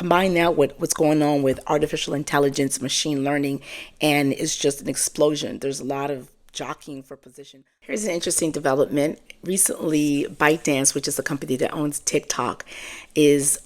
combine that with what's going on with artificial intelligence, machine learning, and it's just an explosion. There's a lot of jockeying for position. Here's an interesting development. Recently, ByteDance, which is a company that owns TikTok, is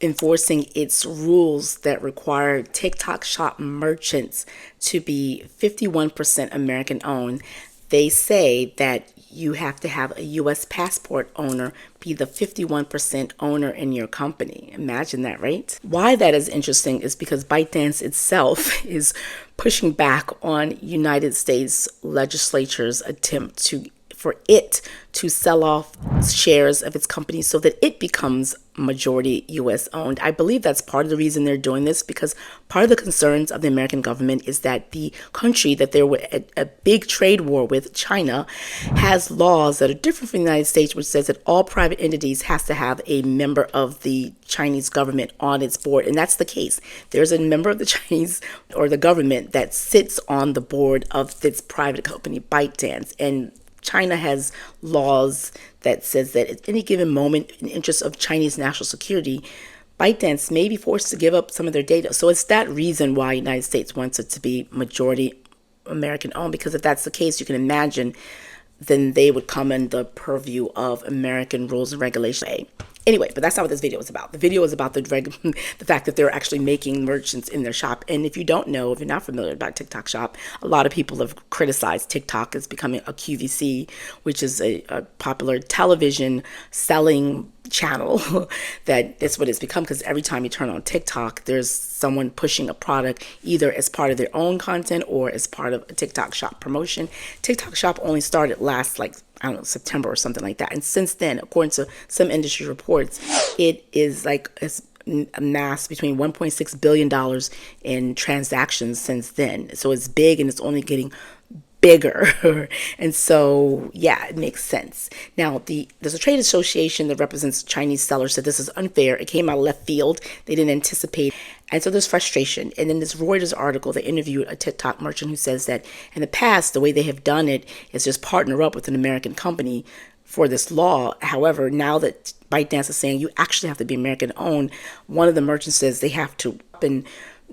enforcing its rules that require TikTok Shop merchants to be 51% American owned. They say that you have to have a U.S. passport owner be the 51% owner in your company. Imagine that, right? Why that is interesting is because ByteDance itself is pushing back on United States legislature's attempt for it to sell off shares of its company so that it becomes majority U.S. owned. I believe that's part of the reason they're doing this, because part of the concerns of the American government is that the country that they're at a big trade war with, China, has laws that are different from the United States, which says that all private entities has to have a member of the Chinese government on its board. And that's the case. There's a member of the Chinese or the government that sits on the board of its private company, ByteDance. And China has laws that says that at any given moment, in the interest of Chinese national security, ByteDance may be forced to give up some of their data. So it's that reason why the United States wants it to be majority American owned, because if that's the case, you can imagine then they would come in the purview of American rules and regulations. Anyway, but that's not what this video is about. The video is about the fact that they're actually making merchants in their shop. And if you don't know, if you're not familiar about TikTok Shop, a lot of people have criticized TikTok as becoming a QVC, which is a popular television selling channel. That's what it's become, because every time you turn on TikTok, there's someone pushing a product either as part of their own content or as part of a TikTok Shop promotion. TikTok Shop only started last, I don't know, September or something like that. And since then, according to some industry reports, it is it's amassed between $1.6 billion in transactions since then. So it's big, and it's only getting bigger. And so, yeah, it makes sense. Now, there's a trade association that represents Chinese sellers said this is unfair. It came out of left field. They didn't anticipate. And so there's frustration. And in this Reuters article, they interviewed a TikTok merchant who says that in the past, the way they have done it is just partner up with an American company for this law. However, now that ByteDance is saying you actually have to be American owned, one of the merchants says they have to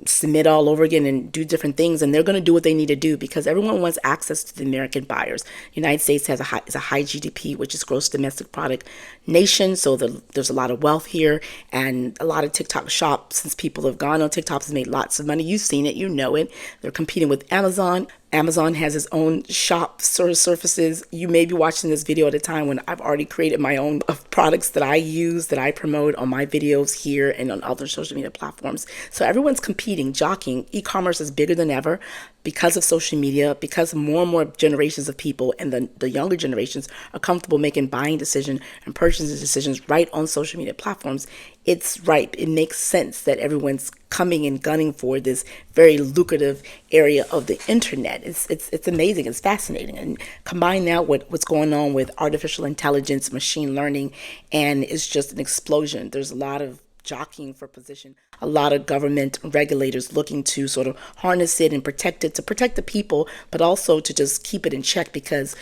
submit all over again and do different things, and they're going to do what they need to do because everyone wants access to the American buyers. United States is a high GDP, which is gross domestic product nation, so there's a lot of wealth here, and a lot of TikTok Shop, since people have gone on TikTok, has made lots of money. You've seen it, you know it. They're competing with Amazon. Amazon has its own shop sort of surfaces. You may be watching this video at a time when I've already created my own of products that I use, that I promote on my videos here and on other social media platforms. So everyone's competing, jockeying. E-commerce is bigger than ever because of social media, because more and more generations of people and the younger generations are comfortable making buying decisions and purchasing decisions right on social media platforms. It's ripe. It makes sense that everyone's coming and gunning for this very lucrative area of the internet. It's amazing. It's fascinating. And combine that with what's going on with artificial intelligence, machine learning, and it's just an explosion. There's a lot of jockeying for position, a lot of government regulators looking to sort of harness it and protect it, to protect the people, but also to just keep it in check, because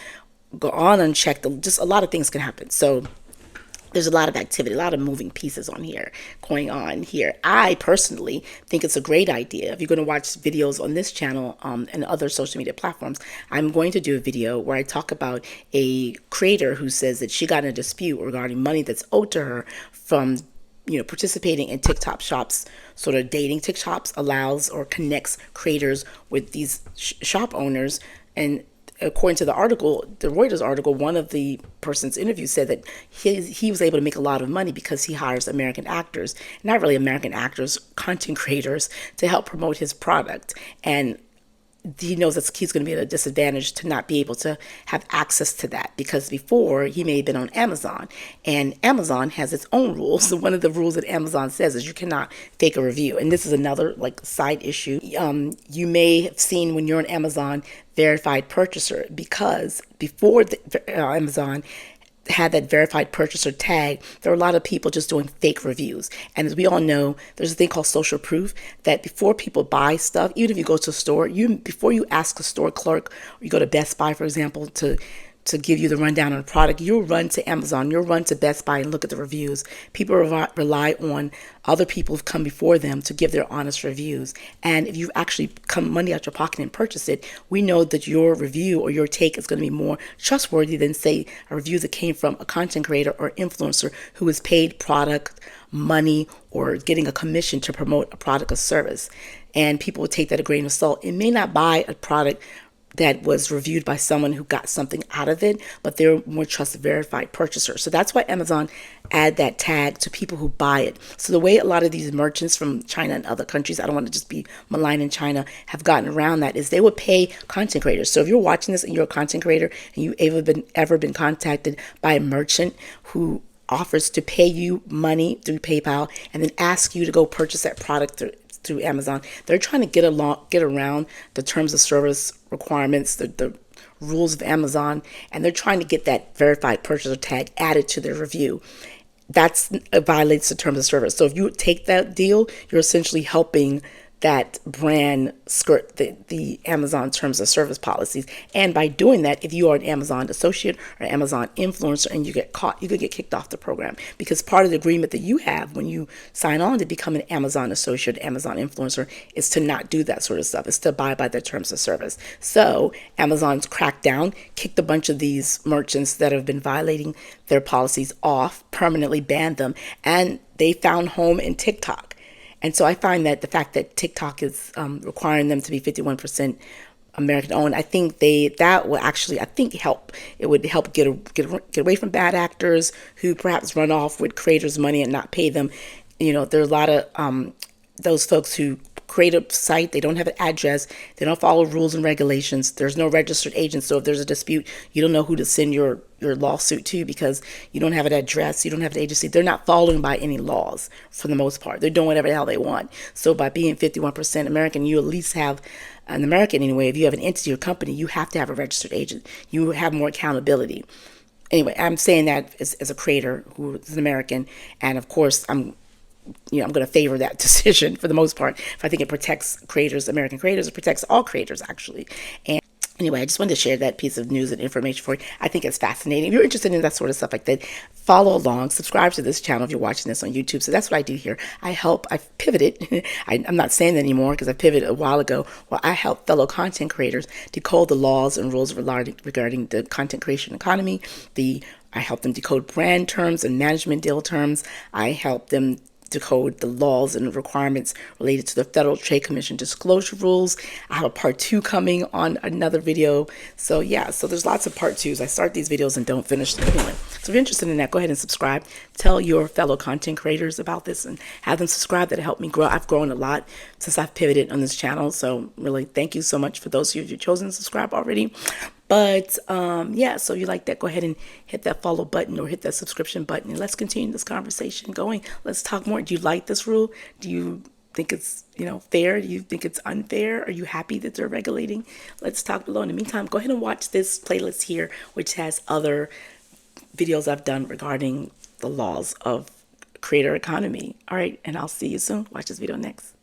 go on unchecked, just a lot of things can happen. So there's a lot of activity, a lot of moving pieces going on here. I personally think it's a great idea. If you're going to watch videos on this channel and other social media platforms, I'm going to do a video where I talk about a creator who says that she got in a dispute regarding money that's owed to her from participating in TikTok Shops. Sort of dating TikTok Shops allows or connects creators with these shop owners. And according to the article, the Reuters article, one of the persons interviewed said that he was able to make a lot of money because he hires American actors, not really American actors, content creators, to help promote his product. And he knows that he's going to be at a disadvantage to not be able to have access to that, because before he may have been on Amazon, and Amazon has its own rules. So one of the rules that Amazon says is you cannot fake a review. And this is another side issue. You may have seen when you're on Amazon, verified purchaser, because before Amazon had that verified purchaser tag, there were a lot of people just doing fake reviews. And as we all know, there's a thing called social proof, that before people buy stuff, even if you go to a store, before you ask a store clerk, or you go to Best Buy, for example, to to give you the rundown on the product, you'll run to Amazon, you'll run to Best Buy and look at the reviews. People rely on other people who've come before them to give their honest reviews. And if you actually come money out your pocket and purchase it, we know that your review or your take is going to be more trustworthy than, say, a review that came from a content creator or influencer who is paid product money or getting a commission to promote a product or service. And people will take that a grain of salt. It may not buy a product that was reviewed by someone who got something out of it, but they're more trusted, verified purchasers. So that's why Amazon add that tag to people who buy it. So the way a lot of these merchants from China and other countries, I don't want to just be maligning China, have gotten around that is they would pay content creators. So if you're watching this and you're a content creator and you ever been contacted by a merchant who offers to pay you money through PayPal and then ask you to go purchase that product through Amazon, they're trying to get around the terms of service requirements, the rules of Amazon, and they're trying to get that verified purchaser tag added to their review. That violates the terms of service. So if you take that deal, you're essentially helping that brand skirt the Amazon terms of service policies. And by doing that, if you are an Amazon associate or Amazon influencer and you get caught, you could get kicked off the program, because part of the agreement that you have when you sign on to become an Amazon associate, Amazon influencer, is to not do that sort of stuff. It's to abide by their terms of service. So Amazon's cracked down, kicked a bunch of these merchants that have been violating their policies off, permanently banned them, and they found home in TikTok. And so I find that the fact that TikTok is requiring them to be 51% American owned, I think that will actually, I think, help. It would help get away from bad actors who perhaps run off with creators' money and not pay them. You know, there are a lot of those folks who create a site, they don't have an address, they don't follow rules and regulations, there's no registered agent, so if there's a dispute, you don't know who to send your lawsuit to because you don't have an address, you don't have an agency. They're not following by any laws for the most part. They're doing whatever the hell they want. So by being 51% American, you at least have, an American anyway, if you have an entity or company, you have to have a registered agent. You have more accountability. Anyway, I'm saying that as a creator who is an American, and of course I'm going to favor that decision for the most part. If I think it protects creators, American creators, it protects all creators actually. And anyway, I just wanted to share that piece of news and information for you. I think it's fascinating. If you're interested in that sort of stuff like that, follow along, subscribe to this channel if you're watching this on YouTube. So that's what I do here. I've pivoted. I'm not saying that anymore because I pivoted a while ago. Well, I help fellow content creators decode the laws and rules regarding the content creation economy. I help them decode brand terms and management deal terms. I help them decode the laws and requirements related to the Federal Trade Commission disclosure rules. I have a part 2 coming on another video. So yeah, so there's lots of part 2s. I start these videos and don't finish them anyway. So if you're interested in that, go ahead and subscribe. Tell your fellow content creators about this and have them subscribe. That'll help me grow. I've grown a lot since I've pivoted on this channel. So really, thank you so much for those of you who've chosen to subscribe already. But yeah, so if you like that, go ahead and hit that follow button or hit that subscription button, and let's continue this conversation going. Let's talk more. Do you like this rule? Do you think it's fair? Do you think it's unfair? Are you happy that they're regulating? Let's talk below. In the meantime, go ahead and watch this playlist here, which has other videos I've done regarding the laws of creator economy. All right, and I'll see you soon. Watch this video next.